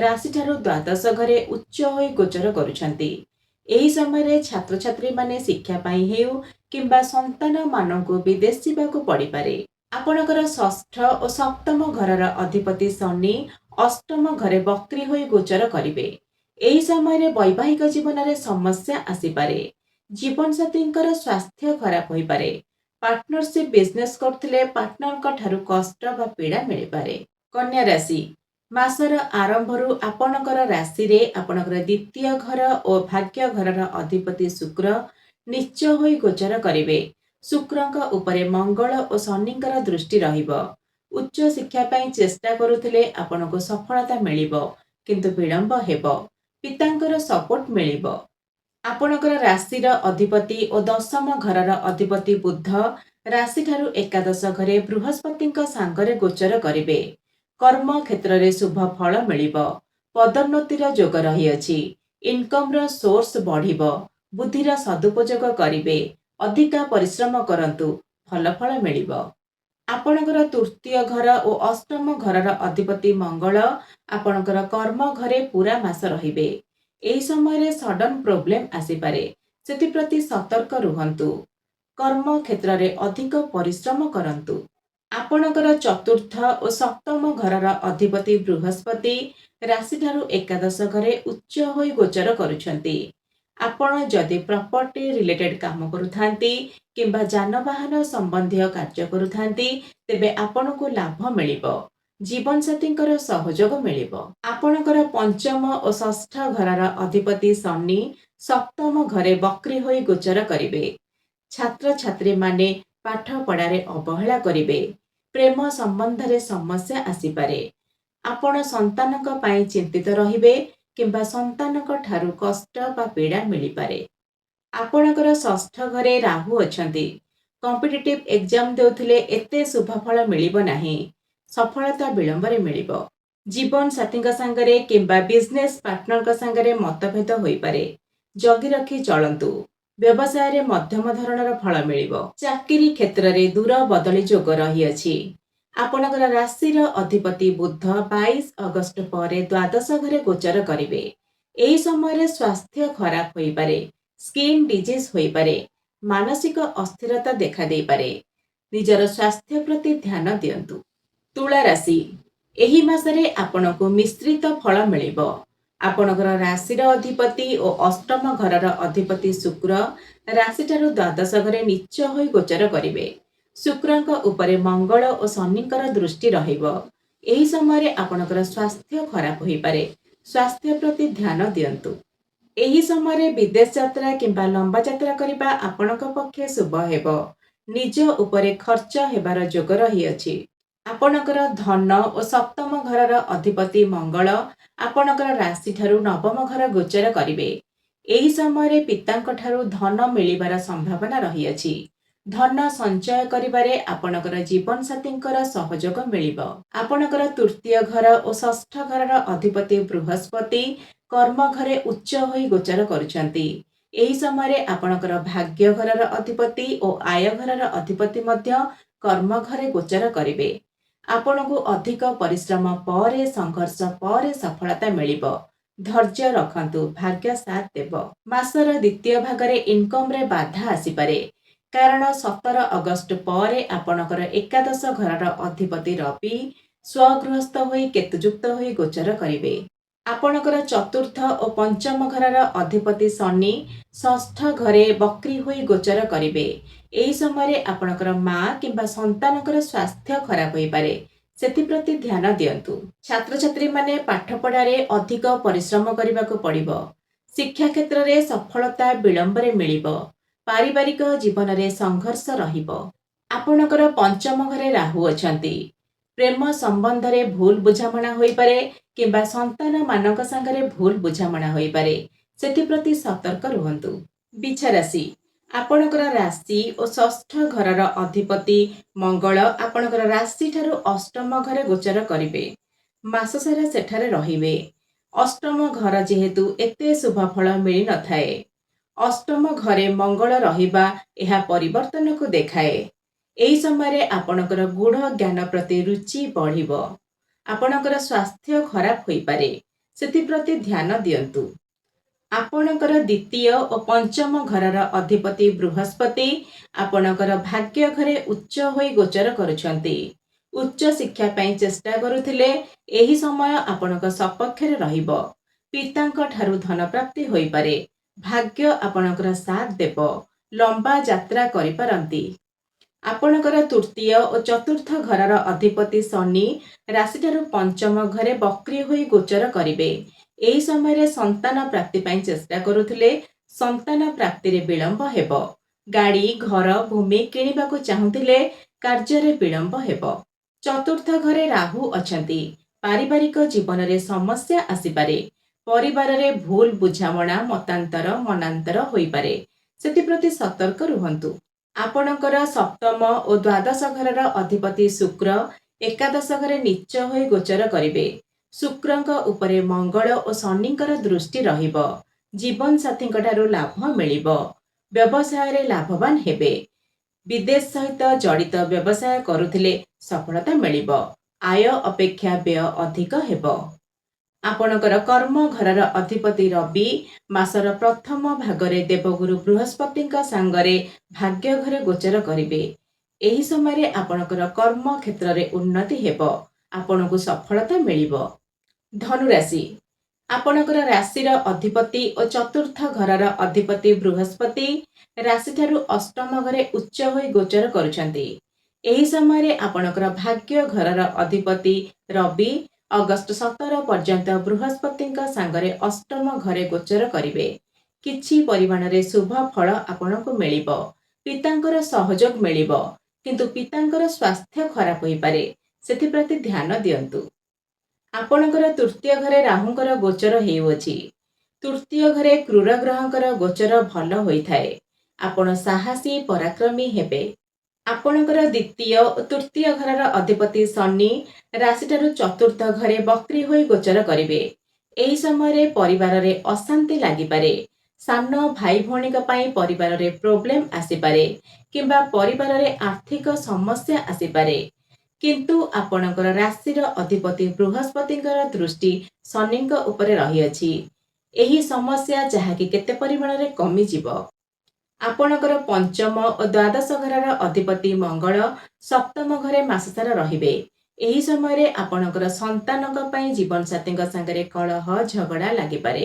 ରାଶିଠାରୁ ଦ୍ୱାଦଶ ଘରେ ଉଚ୍ଚ ହୋଇ ଗୋଚର କରୁଛନ୍ତି। ଏହି ସମୟରେ ଛାତ୍ରଛାତ୍ରୀମାନେ ଶିକ୍ଷା ପାଇଁ ହେଉ କିମ୍ବା ସନ୍ତାନମାନଙ୍କୁ ବିଦେଶ ଯିବାକୁ ପଡ଼ିପାରେ। ଆପଣଙ୍କର ଷଷ୍ଠ ଓ ସପ୍ତମ ଘରର ଅଧିପତି ଶନି ଅଷ୍ଟମ ଘରେ ବକ୍ରି ହୋଇ ଗୋଚର କରିବେ। ଏହି ସମୟରେ ବୈବାହିକ ଜୀବନରେ ସମସ୍ୟା ଆସିପାରେ। ଜୀବନସାଥୀଙ୍କର ସ୍ୱାସ୍ଥ୍ୟ ଖରାପ ହୋଇପାରେ। ପାର୍ଟନରସିପ୍ ବିଜନେସ୍ କରୁଥିଲେ ପାର୍ଟନରଙ୍କ ଠାରୁ କଷ୍ଟ ବା ପୀଡ଼ା ମିଳିପାରେ। କନ୍ୟା ରାଶି, ମାସର ଆରମ୍ଭରୁ ଆପଣଙ୍କର ରାଶିରେ ଆପଣଙ୍କର ଦ୍ୱିତୀୟ ଘର ଓ ଭାଗ୍ୟ ଘରର ଅଧିପତି ଶୁକ୍ର ନୀଚ ହୋଇ ଗୋଚର କରିବେ। ଶୁକ୍ରଙ୍କ ଉପରେ ମଙ୍ଗଳ ଓ ଶନିଙ୍କର ଦୃଷ୍ଟି ରହିବ। ଉଚ୍ଚ ଶିକ୍ଷା ପାଇଁ ଚେଷ୍ଟା କରୁଥିଲେ ଆପଣଙ୍କୁ ସଫଳତା ମିଳିବ, କିନ୍ତୁ ବିଳମ୍ବ ହେବ। ପିତାଙ୍କର ସପୋର୍ଟ ମିଳିବ। ଆପଣଙ୍କର ରାଶିର ଅଧିପତି ଓ ଦଶମ ଘରର ଅଧିପତି ବୁଧ ରାଶିଠାରୁ ଏକାଦଶ ଘରେ ବୃହସ୍ପତିଙ୍କ ସାଙ୍ଗରେ ଗୋଚର କରିବେ। କର୍ମ କ୍ଷେତ୍ରରେ ଶୁଭ ଫଳ ମିଳିବ। ପଦୋନ୍ନତିର ଯୋଗ ରହିଅଛି। ଇନକମର ସୋର୍ସ ବଢ଼ିବ। ବୁଦ୍ଧିର ସଦୁପଯୋଗ କରିବେ। ଅଧିକା ପରିଶ୍ରମ କରନ୍ତୁ, ଭଲ ଫଳ ମିଳିବ। ଆପଣଙ୍କର ତୃତୀୟ ଘର ଓ ଅଷ୍ଟମ ଘରର ଅଧିପତି ମଙ୍ଗଳ ଆପଣଙ୍କର କର୍ମ ଘରେ ପୁରା ମାସ ରହିବେ। ଏହି ସମୟରେ ସଡନ୍ ପ୍ରୋବ୍ଲେମ ଆସିପାରେ। ସେଥିପ୍ରତି ସତର୍କ ରୁହନ୍ତୁ। କର୍ମ କ୍ଷେତ୍ରରେ ଅଧିକ ପରିଶ୍ରମ କରନ୍ତୁ। ଆପଣଙ୍କର ଚତୁର୍ଥ ଓ ସପ୍ତମ ଘରର ଅଧିପତି ବୃହସ୍ପତି ରାଶିଠାରୁ ଏକାଦଶ ଘରେ ଉଚ୍ଚ ହୋଇ ଗୋଚର କରୁଛନ୍ତି। ଆପଣ ଯଦି ପ୍ରପର୍ଟି ରିଲେଟେଡ୍ କାମ କରୁଥାନ୍ତି କିମ୍ବା ଯାନବାହନ ସମ୍ବନ୍ଧୀୟ କାର୍ଯ୍ୟ କରୁଥାନ୍ତି, ତେବେ ଆପଣଙ୍କୁ ଲାଭ ମିଳିବ। ଜୀବନସାଥୀଙ୍କର ସହଯୋଗ ମିଳିବ। ଆପଣଙ୍କର ପଞ୍ଚମ ଓ ଷଷ୍ଠ ଘରର ଅଧିପତି ଶନି ସପ୍ତମ ଘରେ ବକ୍ରି ହୋଇ ଗୋଚର କରିବେ। ଛାତ୍ରଛାତ୍ରୀମାନେ ପାଠ ପଢ଼ାରେ ଅବହେଳା କରିବେ। ପ୍ରେମ ସମ୍ବନ୍ଧରେ ସମସ୍ୟା ଆସିପାରେ। ଆପଣ ସନ୍ତାନଙ୍କ ପାଇଁ ଚିନ୍ତିତ ରହିବେ କିମ୍ବା ସନ୍ତାନଙ୍କ ଠାରୁ କଷ୍ଟ ବା ପୀଡ଼ା ମିଳିପାରେ। ଆପଣଙ୍କର ଷଷ୍ଠ ଘରେ ରାହୁ ଅଛନ୍ତି। କମ୍ପିଟେଟିଭ୍ ଏକ୍ଜାମ ଦେଉଥିଲେ ଏତେ ଶୁଭଫଳ ମିଳିବ ନାହିଁ। ସଫଳତା ବିଳମ୍ବରେ ମିଳିବ। ଜୀବନ ସାଥୀଙ୍କ ସାଙ୍ଗରେ କିମ୍ବା ବିଜନେସ୍ ପାର୍ଟନରଙ୍କ ସାଙ୍ଗରେ ମତଭେଦ ହୋଇପାରେ। ଜଗି ରଖି ଚଳନ୍ତୁ। ବ୍ୟବସାୟରେ ମଧ୍ୟମ ଧରଣର ଫଳ ମିଳିବ। ଚାକିରି କ୍ଷେତ୍ରରେ ଦୂର ବଦଳି ଯୋଗ ରହିଅଛି। ଆପଣଙ୍କର ରାଶିର ଅଧିପତି ବୁଧ 22 ଅଗଷ୍ଟ ପରେ ଦ୍ୱାଦଶ ଘରେ ଗୋଚର କରିବେ। ଏହି ସମୟରେ ସ୍ୱାସ୍ଥ୍ୟ ଖରାପ ହୋଇପାରେ, ସ୍କିନ୍ ଡିଜିଜ୍ ହୋଇପାରେ, ମାନସିକ ଅସ୍ଥିରତା ଦେଖାଦେଇପାରେ। ନିଜର ସ୍ୱାସ୍ଥ୍ୟ ପ୍ରତି ଧ୍ୟାନ ଦିଅନ୍ତୁ। ତୁଳା ରାଶି, ଏହି ମାସରେ ଆପଣଙ୍କୁ ମିଶ୍ରିତ ଫଳ ମିଳିବ। ଆପଣଙ୍କର ରାଶିର ଅଧିପତି ଓ ଅଷ୍ଟମ ଘରର ଅଧିପତି ଶୁକ୍ର ରାଶିଠାରୁ ଦ୍ୱାଦଶ ଘରେ ନୀଚ ହୋଇ ଗୋଚର କରିବେ। ଶୁକ୍ରଙ୍କ ଉପରେ ମଙ୍ଗଳ ଓ ଶନିଙ୍କର ଦୃଷ୍ଟି ରହିବ। ଏହି ସମୟରେ ଆପଣଙ୍କର ସ୍ୱାସ୍ଥ୍ୟ ଖରାପ ହୋଇପାରେ। ସ୍ୱାସ୍ଥ୍ୟ ପ୍ରତି ଧ୍ୟାନ ଦିଅନ୍ତୁ। ଏହି ସମୟରେ ବିଦେଶ ଯାତ୍ରା କିମ୍ବା ଲମ୍ବା ଯାତ୍ରା କରିବା ଆପଣଙ୍କ ପକ୍ଷେ ଶୁଭ ହେବ। ନିଜ ଉପରେ ଖର୍ଚ୍ଚ ହେବାର ଯୋଗ ରହିଅଛି। ଆପଣଙ୍କର ଧନ ଓ ସପ୍ତମ ଘରର ଅଧିପତି ମଙ୍ଗଳ ଆପଣଙ୍କର ରାଶିଠାରୁ ନବମ ଘର ଗୋଚର କରିବେ। ଏହି ସମୟରେ ପିତାଙ୍କ ଠାରୁ ଧନ ମିଳିବାର ସମ୍ଭାବନା ରହିଅଛି। ଧନ ସଞ୍ଚୟ କରିବାରେ ଆପଣଙ୍କର ଜୀବନସାଥୀଙ୍କର ସହଯୋଗ ମିଳିବ। ଆପଣଙ୍କର ତୃତୀୟ ଘର ଓ ଷଷ୍ଠ ଘରର ଅଧିପତି ବୃହସ୍ପତି କର୍ମ ଘରେ ଉଚ୍ଚ ହୋଇ ଗୋଚର କରୁଛନ୍ତି। ଏହି ସମୟରେ ଆପଣଙ୍କର ଭାଗ୍ୟ ଘରର ଅଧିପତି ଓ ଆୟ ଘରର ଅଧିପତି ମଧ୍ୟ କର୍ମ ଘରେ ଗୋଚର କରିବେ। ଆପଣଙ୍କୁ ଅଧିକ ପରିଶ୍ରମ ପରେ, ସଂଘର୍ଷ ପରେ ସଫଳତା ମିଳିବ। ଧୈର୍ଯ୍ୟ ରଖନ୍ତୁ, ଭାଗ୍ୟ ସାଥ ଦେବ। ମାସର ଦ୍ୱିତୀୟ ଭାଗରେ ଇନକମରେ ବାଧା ଆସିପାରେ, କାରଣ 17 ଅଗଷ୍ଟ ପରେ ଆପଣଙ୍କର ଏକାଦଶ ଘରର ଅଧିପତି ରବି ସ୍ୱଗୃହସ୍ଥ ହୋଇ କେତୁଯୁକ୍ତ ହୋଇ ଗୋଚର କରିବେ। ଆପଣଙ୍କର ଚତୁର୍ଥ ଓ ପଞ୍ଚମ ଘରର ଅଧିପତି ଶନି ଷଷ୍ଠ ଘରେ ବକ୍ରି ହୋଇ ଗୋଚର କରିବେ। ଏହି ସମୟରେ ଆପଣଙ୍କର ମା କିମ୍ବା ସନ୍ତାନଙ୍କର ସ୍ୱାସ୍ଥ୍ୟ ଖରାପ ହୋଇପାରେ, ସେଥିପ୍ରତି ଧ୍ୟାନ ଦିଅନ୍ତୁ। ଛାତ୍ରଛାତ୍ରୀମାନେ ପାଠପଢ଼ାରେ ଅଧିକ ପରିଶ୍ରମ କରିବାକୁ ପଡ଼ିବ। ଶିକ୍ଷା କ୍ଷେତ୍ରରେ ସଫଳତା ବିଳମ୍ବରେ ମିଳିବ। ପାରିବାରିକ ଜୀବନରେ ସଂଘର୍ଷ ରହିବ। ଆପଣଙ୍କର ପଞ୍ଚମ ଘରେ ରାହୁ ଅଛନ୍ତି। ପ୍ରେମ ସମ୍ବନ୍ଧରେ ଭୁଲ ବୁଝାମଣା ହୋଇପାରେ କିମ୍ବା ସନ୍ତାନମାନଙ୍କ ସାଙ୍ଗରେ ଭୁଲ ବୁଝାମଣା ହୋଇପାରେ, ସେଥିପ୍ରତି ସତର୍କ ରୁହନ୍ତୁ। ବିଛା ରାଶି, ଆପଣଙ୍କର ରାଶି ଓ ଷଷ୍ଠ ଘରର ଅଧିପତି ମଙ୍ଗଳ ଆପଣଙ୍କର ରାଶିଠାରୁ ଅଷ୍ଟମ ଘରେ ଗୋଚର କରିବେ। ମାସ ସାରା ସେଠାରେ ରହିବେ। ଅଷ୍ଟମ ଘର ଯେହେତୁ ଏତେ ଶୁଭ ଫଳ ମିଳିନଥାଏ। ଅଷ୍ଟମ ଘରେ ମଙ୍ଗଳ ରହିବା ଏହା ପରିବର୍ତ୍ତନକୁ ଦେଖାଏ। ଏହି ସମୟରେ ଆପଣଙ୍କର ଗୂଢ଼ ଜ୍ଞାନ ପ୍ରତି ରୁଚି ବଢ଼ିବ। ଆପଣଙ୍କର ସ୍ୱାସ୍ଥ୍ୟ ଖରାପ ହୋଇପାରେ, ସେଥିପ୍ରତି ଧ୍ୟାନ ଦିଅନ୍ତୁ। ଆପଣଙ୍କର ଦ୍ୱିତୀୟ ଓ ପଞ୍ଚମ ଘରର ଅଧିପତି ବୃହସ୍ପତି ଆପଣଙ୍କର ଭାଗ୍ୟ ଘରେ ଉଚ୍ଚ ହୋଇ ଗୋଚର କରୁଛନ୍ତି। ଉଚ୍ଚ ଶିକ୍ଷା ପାଇଁ ଚେଷ୍ଟା କରୁଥିଲେ, ଏହି ସମୟ ଆପଣଙ୍କ ସପକ୍ଷରେ ରହିବ। ପିତାଙ୍କ ଠାରୁ ଧନ ପ୍ରାପ୍ତି ହୋଇପାରେ। ଭାଗ୍ୟ ଆପଣଙ୍କର ସାଥ ଦେବ। ଲମ୍ବା ଯାତ୍ରା କରିପାରନ୍ତି। ଆପଣଙ୍କର ତୃତୀୟ ଓ ଚତୁର୍ଥ ଘରର ଅଧିପତି ଶନି ରାଶିଠାରୁ ପଞ୍ଚମ ଘରେ ବକ୍ରି ହୋଇ ଗୋଚର କରିବେ। ଏହି ସମୟରେ ସନ୍ତାନ ପ୍ରାପ୍ତି ପାଇଁ ଚେଷ୍ଟା କରୁଥିଲେ, ସନ୍ତାନ ପ୍ରାପ୍ତିରେ ବିଳମ୍ବ ହେବ। ଗାଡ଼ି, ଘର, ଭୂମି କିଣିବାକୁ ଚାହୁଁଥିଲେ, କାର୍ଯ୍ୟରେ ବିଳମ୍ବ ହେବ। ଚତୁର୍ଥ ଘରେ ରାହୁ ଅଛନ୍ତି। ପାରିବାରିକ ଜୀବନରେ ସମସ୍ୟା ଆସିପାରେ। ପରିବାରରେ ଭୁଲ ବୁଝାମଣା, ମତାନ୍ତର, ମନାନ୍ତର ହୋଇପାରେ, ସେଥିପ୍ରତି ସତର୍କ ରୁହନ୍ତୁ। ଆପଣଙ୍କର ସପ୍ତମ ଓ ଦ୍ୱାଦଶ ଘରର ଅଧିପତି ଶୁକ୍ର ଏକାଦଶ ଘରେ ନୀଚ ହୋଇ ଗୋଚର କରିବେ। ଶୁକ୍ରଙ୍କ ଉପରେ ମଙ୍ଗଳ ଓ ଶନିଙ୍କର ଦୃଷ୍ଟି ରହିବ। ଜୀବନସାଥୀଙ୍କ ଠାରୁ ଲାଭ ମିଳିବ। ବ୍ୟବସାୟରେ ଲାଭବାନ ହେବେ। ବିଦେଶ ସହିତ ଜଡ଼ିତ ବ୍ୟବସାୟ କରୁଥିଲେ ସଫଳତା ମିଳିବ। ଆୟ ଅପେକ୍ଷା ବ୍ୟୟ ଅଧିକ ହେବ। ଆପଣଙ୍କର କର୍ମ ଘରର ଅଧିପତି ରବି ମାସର ପ୍ରଥମ ଭାଗରେ ଦେବଗୁରୁ ବୃହସ୍ପତିଙ୍କ ସାଙ୍ଗରେ ଭାଗ୍ୟ ଘରେ ଗୋଚର କରିବେ। ଏହି ସମୟରେ ଆପଣଙ୍କର କର୍ମ କ୍ଷେତ୍ରରେ ଉନ୍ନତି ହେବ। ଆପଣଙ୍କୁ ସଫଳତା ମିଳିବ। ଧନୁରାଶି, ଆପଣଙ୍କର ରାଶିର ଅଧିପତି ଓ ଚତୁର୍ଥ ଘରର ଅଧିପତି ବୃହସ୍ପତି ରାଶିଠାରୁ ଅଷ୍ଟମ ଘରେ ଉଚ୍ଚ ହୋଇ ଗୋଚର କରୁଛନ୍ତି। ଏହି ସମୟରେ ଆପଣଙ୍କର ଭାଗ୍ୟ ଘରର ଅଧିପତି ରବି ଅଗଷ୍ଟ 17 ପର୍ଯ୍ୟନ୍ତ ବୃହସ୍ପତିଙ୍କ ସାଙ୍ଗରେ ଅଷ୍ଟମ ଘରେ ଗୋଚର କରିବେ। କିଛି ପରିମାଣରେ ଶୁଭ ଫଳ ଆପଣଙ୍କୁ ମିଳିବ। ପିତାଙ୍କର ସହଯୋଗ ମିଳିବ, କିନ୍ତୁ ପିତାଙ୍କର ସ୍ୱାସ୍ଥ୍ୟ ଖରାପ ହୋଇପାରେ, ସେଥିପ୍ରତି ଧ୍ୟାନ ଦିଅନ୍ତୁ। ଆପଣଙ୍କର ତୃତୀୟ ଘରେ ରାହୁଙ୍କର ଗୋଚର ହେଉଅଛି। ତୃତୀୟ ଘରେ କ୍ରୂର ଗ୍ରହଙ୍କର ଗୋଚର ଭଲ ହୋଇଥାଏ। ଆପଣ ସାହସୀ, ପରାକ୍ରମୀ ହେବେ। ଆପଣଙ୍କର ଦ୍ୱିତୀୟ ଓ ତୃତୀୟ ଘରର ଅଧିପତି ଶନି ରାଶିଠାରୁ ଚତୁର୍ଥ ଘରେ ବକ୍ରି ହୋଇ ଗୋଚର କରିବେ। ଏହି ସମୟରେ ପରିବାରରେ ଅଶାନ୍ତି ଲାଗିପାରେ। ସାନ ଭାଇ ଭଉଣୀଙ୍କ ପାଇଁ ପରିବାରରେ ପ୍ରୋବ୍ଲେମ ଆସିପାରେ କିମ୍ବା ପରିବାରରେ ଆର୍ଥିକ ସମସ୍ୟା ଆସିପାରେ। କିନ୍ତୁ ଆପଣଙ୍କର ରାଶିର ଅଧିପତି ବୃହସ୍ପତିଙ୍କର ଦୃଷ୍ଟି ଶନିଙ୍କ ଉପରେ ରହିଅଛି। ଏହି ସମସ୍ୟା ଯାହାକି କେତେ ପରିମାଣରେ କମିଯିବ। ଆପଣଙ୍କର ପଞ୍ଚମ ଓ ଦ୍ୱାଦଶ ଘରର ଅଧିପତି ମଙ୍ଗଳ ସପ୍ତମ ଘରେ ମାସ ସାରା ରହିବେ। ଏହି ସମୟରେ ଆପଣଙ୍କର ସନ୍ତାନଙ୍କ ପାଇଁ ଜୀବନସାଥୀଙ୍କ ସାଙ୍ଗରେ କଳହ ଝଗଡ଼ା ଲାଗିପାରେ।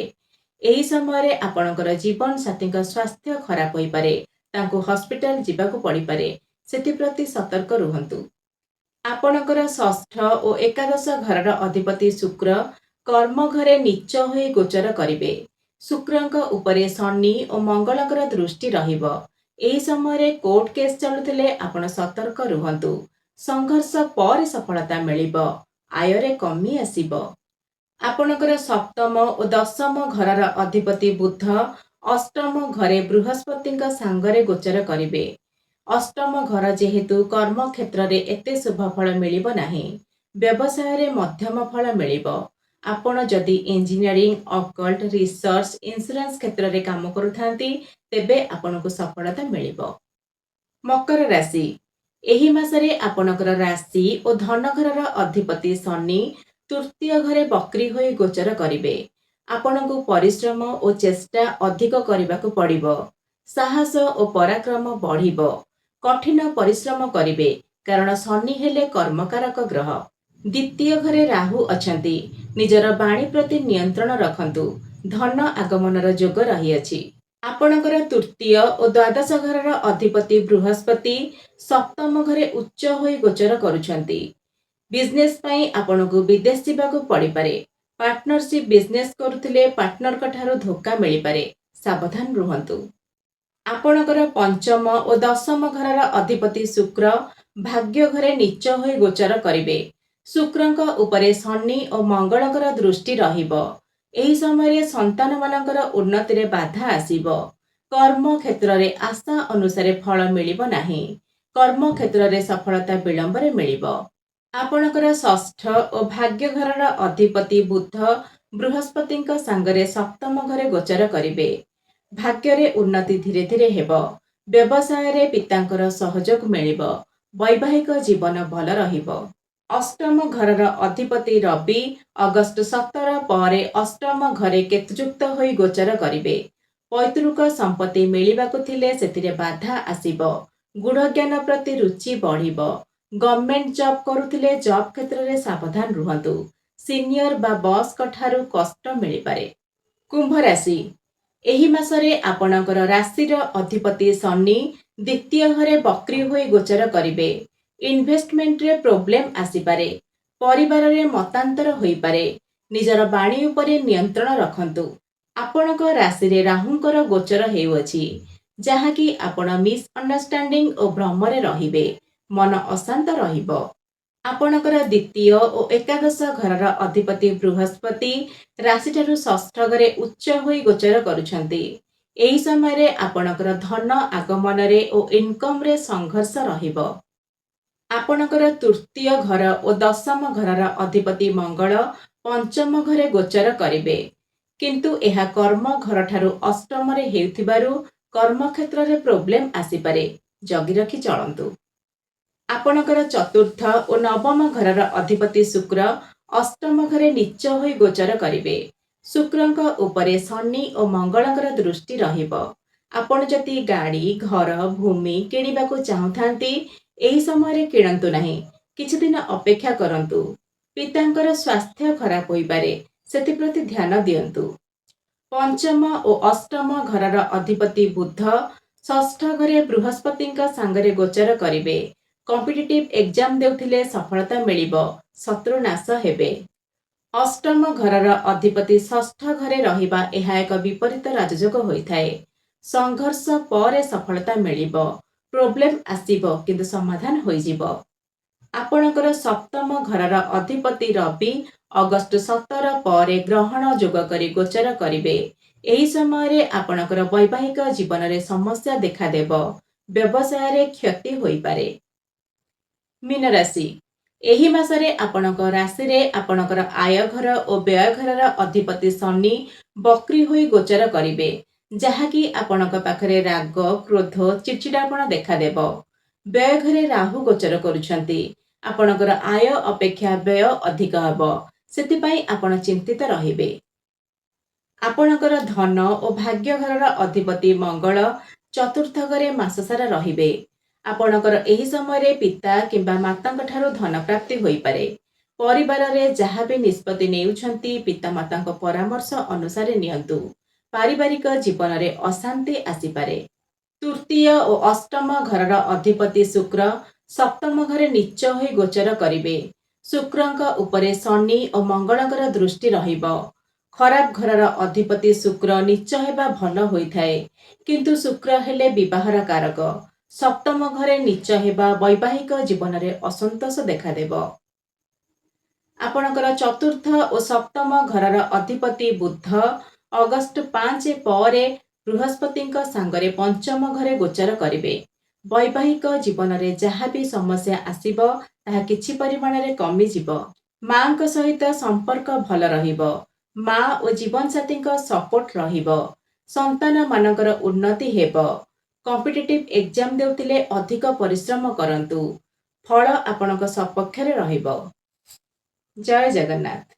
ଏହି ସମୟରେ ଆପଣଙ୍କର ଜୀବନସାଥୀଙ୍କ ସ୍ୱାସ୍ଥ୍ୟ ଖରାପ ହୋଇପାରେ, ତାଙ୍କୁ ହସ୍ପିଟାଲ ଯିବାକୁ ପଡ଼ିପାରେ। ସେଥିପ୍ରତି ସତର୍କ ରୁହନ୍ତୁ। ଆପଣଙ୍କର ଷଷ୍ଠ ଓ ଏକାଦଶ ଘରର ଅଧିପତି ଶୁକ୍ର କର୍ମ ଘରେ ନୀଚ ହୋଇ ଗୋଚର କରିବେ। ଶୁକ୍ରଙ୍କ ଉପରେ ଶନି ଓ ମଙ୍ଗଳଙ୍କର ଦୃଷ୍ଟି ରହିବ। ଏହି ସମୟରେ କୋର୍ଟ କେସ୍ ଚାଲୁଥିଲେ ଆପଣ ସତର୍କ ରୁହନ୍ତୁ। ସଂଘର୍ଷ ପରେ ସଫଳତା ମିଳିବ। ଆୟରେ କମି ଆସିବ। ଆପଣଙ୍କର ସପ୍ତମ ଓ ଦଶମ ଘରର ଅଧିପତି ବୁଧ ଅଷ୍ଟମ ଘରେ ବୃହସ୍ପତିଙ୍କ ସାଙ୍ଗରେ ଗୋଚର କରିବେ। ଅଷ୍ଟମ ଘର ଯେହେତୁ କର୍ମକ୍ଷେତ୍ରରେ ଏତେ ଶୁଭ ଫଳ ମିଳିବ ନାହିଁ, ବ୍ୟବସାୟରେ ମଧ୍ୟମ ଫଳ ମିଳିବ। ଆପଣ ଯଦି ଇଞ୍ଜିନିୟରିଂ, ଅକଲ୍ଟ, ରିସର୍ଚ୍ଚ, ଇନ୍ସୁରାନ୍ସ କ୍ଷେତ୍ରରେ କାମ କରୁଥାନ୍ତି, ତେବେ ଆପଣଙ୍କୁ ସଫଳତା ମିଳିବ। ମକର ରାଶି। ଏହି ମାସରେ ଆପଣଙ୍କର ରାଶି ଓ ଧନଘରର ଅଧିପତି ଶନି ତୃତୀୟ ଘରେ ବକ୍ରି ହୋଇ ଗୋଚର କରିବେ। ଆପଣଙ୍କୁ ପରିଶ୍ରମ ଓ ଚେଷ୍ଟା ଅଧିକ କରିବାକୁ ପଡ଼ିବ। ସାହସ ଓ ପରାକ୍ରମ ବଢ଼ିବ। କଠିନ ପରିଶ୍ରମ କରିବେ, କାରଣ ଶନି ହେଲେ କର୍ମକାରକ ଗ୍ରହ। ଦ୍ୱିତୀୟ ଘରେ ରାହୁ ଅଛନ୍ତି। ନିଜର ବାଣୀ ପ୍ରତି ନିୟନ୍ତ୍ରଣ ରଖନ୍ତୁ। ଧନ ଆଗମନର ଯୋଗ ରହିଅଛି। ଆପଣଙ୍କର ତୃତୀୟ ଓ ଦ୍ୱାଦଶ ଘରର ଅଧିପତି ବୃହସ୍ପତି ସପ୍ତମ ଘରେ ଉଚ୍ଚ ହୋଇ ଗୋଚର କରୁଛନ୍ତି। ବିଜନେସ୍ ପାଇଁ ଆପଣଙ୍କୁ ବିଦେଶ ଯିବାକୁ ପଡ଼ିପାରେ। ପାର୍ଟନରସିପ୍ ବିଜନେସ୍ କରୁଥିଲେ ପାର୍ଟନରଙ୍କ ଠାରୁ ଧୋକା ମିଳିପାରେ, ସାବଧାନ ରୁହନ୍ତୁ। ଆପଣଙ୍କର ପଞ୍ଚମ ଓ ଦଶମ ଘରର ଅଧିପତି ଶୁକ୍ର ଭାଗ୍ୟ ଘରେ ନୀଚ ହୋଇ ଗୋଚର କରିବେ। ଶୁକ୍ରଙ୍କ ଉପରେ ଶନି ଓ ମଙ୍ଗଳଙ୍କର ଦୃଷ୍ଟି ରହିବ। ଏହି ସମୟରେ ସନ୍ତାନମାନଙ୍କର ଉନ୍ନତିରେ ବାଧା ଆସିବ। କର୍ମ କ୍ଷେତ୍ରରେ ଆଶା ଅନୁସାରେ ଫଳ ମିଳିବ ନାହିଁ। କର୍ମ କ୍ଷେତ୍ରରେ ସଫଳତା ବିଳମ୍ବରେ ମିଳିବ। ଆପଣଙ୍କର ଷଷ୍ଠ ଓ ଭାଗ୍ୟ ଘରର ଅଧିପତି ବୁଧ ବୃହସ୍ପତିଙ୍କ ସାଙ୍ଗରେ ସପ୍ତମ ଘରେ ଗୋଚର କରିବେ। ଭାଗ୍ୟରେ ଉନ୍ନତି ଧୀରେ ଧୀରେ ହେବ। ବ୍ୟବସାୟରେ ପିତାଙ୍କର ସହଯୋଗ ମିଳିବ। ବୈବାହିକ ଜୀବନ ଭଲ ରହିବ। ଅଷ୍ଟମ ଘରର ଅଧିପତି ରବି ଅଗଷ୍ଟ 17 ପରେ ଅଷ୍ଟମ ଘରେ କେତୁଯୁକ୍ତ ହୋଇ ଗୋଚର କରିବେ। ପୈତୃକ ସମ୍ପତ୍ତି ମିଳିବାକୁ ଥିଲେ ସେଥିରେ ବାଧା ଆସିବ। ଗୂଢ଼ ଜ୍ଞାନ ପ୍ରତି ରୁଚି ବଢ଼ିବ। ଗଭର୍ଣ୍ଣମେଣ୍ଟ ଜବ୍ କରୁଥିଲେ ଜବ୍ କ୍ଷେତ୍ରରେ ସାବଧାନ ରୁହନ୍ତୁ। ସିନିୟର ବା ବସ୍ଙ୍କ ଠାରୁ କଷ୍ଟ ମିଳିପାରେ। କୁମ୍ଭ ରାଶି। ଏହି ମାସରେ ଆପଣଙ୍କର ରାଶିର ଅଧିପତି ଶନି ଦ୍ୱିତୀୟ ଘରେ ବକ୍ରି ହୋଇ ଗୋଚର କରିବେ। ଇନଭେଷ୍ଟମେଣ୍ଟରେ ପ୍ରୋବ୍ଲେମ୍ ଆସିପାରେ। ପରିବାରରେ ମତାନ୍ତର ହୋଇପାରେ। ନିଜର ବାଣୀ ଉପରେ ନିୟନ୍ତ୍ରଣ ରଖନ୍ତୁ। ଆପଣଙ୍କ ରାଶିରେ ରାହୁଙ୍କର ଗୋଚର ହେଉଅଛି, ଯାହାକି ଆପଣ ମିସ୍ଅଣ୍ଡରଷ୍ଟାଣ୍ଡିଂ ଓ ଭ୍ରମରେ ରହିବେ। ମନ ଅଶାନ୍ତ ରହିବ। ଆପଣଙ୍କର ଦ୍ୱିତୀୟ ଓ ଏକାଦଶ ଘରର ଅଧିପତି ବୃହସ୍ପତି ରାଶିଠାରୁ ଷଷ୍ଠ ଘରେ ଉଚ୍ଚ ହୋଇ ଗୋଚର କରୁଛନ୍ତି। ଏହି ସମୟରେ ଆପଣଙ୍କର ଧନ ଆଗମନରେ ଓ ଇନକମରେ ସଂଘର୍ଷ ରହିବ। ଆପଣଙ୍କର ତୃତୀୟ ଘର ଓ ଦଶମ ଘରର ଅଧିପତି ମଙ୍ଗଳ ପଞ୍ଚମ ଘରେ ଗୋଚର କରିବେ, କିନ୍ତୁ ଏହା କର୍ମ ଘରଠାରୁ ଅଷ୍ଟମରେ ହେଉଥିବାରୁ କର୍ମକ୍ଷେତ୍ରରେ ପ୍ରୋବ୍ଲେମ୍ ଆସିପାରେ। ଜଗି ରଖି ଚଳନ୍ତୁ। ଆପଣଙ୍କର ଚତୁର୍ଥ ଓ ନବମ ଘରର ଅଧିପତି ଶୁକ୍ର ଅଷ୍ଟମ ଘରେ ନୀଚ ହୋଇ ଗୋଚର କରିବେ। ଶୁକ୍ରଙ୍କ ଉପରେ ଶନି ଓ ମଙ୍ଗଳଙ୍କର ଦୃଷ୍ଟି ରହିବ। ଆପଣ ଯଦି ଗାଡ଼ି, ଘର, ଭୂମି କିଣିବାକୁ ଚାହୁଁଥାନ୍ତି, ଏହି ସମୟରେ କିଣନ୍ତୁ ନାହିଁ। କିଛି ଦିନ ଅପେକ୍ଷା କରନ୍ତୁ। ପିତାଙ୍କର ସ୍ୱାସ୍ଥ୍ୟ ଖରାପ ହୋଇପାରେ, ସେଥିପ୍ରତି ଧ୍ୟାନ ଦିଅନ୍ତୁ। ପଞ୍ଚମ ଓ ଅଷ୍ଟମ ଘରର ଅଧିପତି ବୁଧ ଷଷ୍ଠ ଘରେ ବୃହସ୍ପତିଙ୍କ ସାଙ୍ଗରେ ଗୋଚର କରିବେ। କମ୍ପିଟିଟିଭ୍ ଏକ୍ଜାମ ଦେଉଥିଲେ ସଫଳତା ମିଳିବ। ଶତ୍ରୁ ନାଶ ହେବେ। ଅଷ୍ଟମ ଘରର ଅଧିପତି ଷଷ୍ଠ ଘରେ ରହିବା ଏହା ଏକ ବିପରୀତ ରାଜଯୋଗ ହୋଇଥାଏ। ସଂଘର୍ଷ ପରେ ସଫଳତା ମିଳିବ। ପ୍ରୋବ୍ଲେମ୍ ଆସିବ, କିନ୍ତୁ ସମାଧାନ ହୋଇଯିବ। ଆପଣଙ୍କର ସପ୍ତମ ଘରର ଅଧିପତି ରବି ଅଗଷ୍ଟ 17 ପରେ ଗ୍ରହଣ ଯୋଗ କରି ଗୋଚର କରିବେ। ଏହି ସମୟରେ ଆପଣଙ୍କର ବୈବାହିକ ଜୀବନରେ ସମସ୍ୟା ଦେଖାଦେବ। ବ୍ୟବସାୟରେ କ୍ଷତି ହୋଇପାରେ। ମୀନ ରାଶି। ଏହି ମାସରେ ଆପଣଙ୍କ ରାଶିରେ ଆପଣଙ୍କର ଆୟ ଘର ଓ ବ୍ୟୟ ଘରର ଅଧିପତି ଶନି ବକ୍ରି ହୋଇ ଗୋଚର କରିବେ, ଯାହାକି ଆପଣଙ୍କ ପାଖରେ ରାଗ, କ୍ରୋଧ, ଚିଡ଼ଚିଡ଼ାପଣ ଦେଖାଦେବ। ବ୍ୟୟ ଘରେ ରାହୁ ଗୋଚର କରୁଛନ୍ତି। ଆପଣଙ୍କର ଆୟ ଅପେକ୍ଷା ବ୍ୟୟ ଅଧିକ ହେବ, ସେଥିପାଇଁ ଆପଣ ଚିନ୍ତିତ ରହିବେ। ଆପଣଙ୍କର ଧନ ଓ ଭାଗ୍ୟ ଘରର ଅଧିପତି ମଙ୍ଗଳ ଚତୁର୍ଥ ଘରେ ମାସ ସାରା ରହିବେ। ଆପଣଙ୍କର ଏହି ସମୟରେ ପିତା କିମ୍ବା ମାତାଙ୍କ ଠାରୁ ଧନ ପ୍ରାପ୍ତି ହୋଇପାରେ। ପରିବାରରେ ଯାହା ବି ନିଷ୍ପତ୍ତି ନେଉଛନ୍ତି ପିତାମାତାଙ୍କ ପରାମର୍ଶ ଅନୁସାରେ ନିଅନ୍ତୁ। ପାରିବାରିକ ଜୀବନରେ ଅଶାନ୍ତି ଆସିପାରେ। ତୃତୀୟ ଓ ଅଷ୍ଟମ ଘରର ଅଧିପତି ଶୁକ୍ର ସପ୍ତମ ଘରେ ନୀଚ ହୋଇ ଗୋଚର କରିବେ। ଶୁକ୍ରଙ୍କ ଉପରେ ଶନି ଓ ମଙ୍ଗଳଙ୍କର ଦୃଷ୍ଟି ରହିବ। ଖରାପ ଘରର ଅଧିପତି ଶୁକ୍ର ନୀଚ ହେବା ଭଲ ହୋଇଥାଏ, କିନ୍ତୁ ଶୁକ୍ର ହେଲେ ବିବାହର କାରକ। ସପ୍ତମ ଘରେ ନୀଚ ହେବା ବୈବାହିକ ଜୀବନରେ ଅସନ୍ତୋଷ ଦେଖାଦେବ। ଆପଣଙ୍କର ଚତୁର୍ଥ ଓ ସପ୍ତମ ଘରର ଅଧିପତି ବୁଧ ଅଗଷ୍ଟ 5 ପରେ ବୃହସ୍ପତିଙ୍କ ସାଙ୍ଗରେ ପଞ୍ଚମ ଘରେ ଗୋଚର କରିବେ। ବୈବାହିକ ଜୀବନରେ ଯାହା ବି ସମସ୍ୟା ଆସିବ ତାହା କିଛି ପରିମାଣରେ କମିଯିବ। ମାଙ୍କ ସହିତ ସମ୍ପର୍କ ଭଲ ରହିବ। ମା ଓ ଜୀବନସାଥୀଙ୍କ ସପୋର୍ଟ ରହିବ। ସନ୍ତାନମାନଙ୍କର ଉନ୍ନତି ହେବ। କମ୍ପିଟିଟିଭ୍ ଏକ୍ଜାମ ଦେଉଥିଲେ ଅଧିକ ପରିଶ୍ରମ କରନ୍ତୁ। ଫଳ ଆପଣଙ୍କ ସପକ୍ଷରେ ରହିବ। ଜୟ ଜଗନ୍ନାଥ।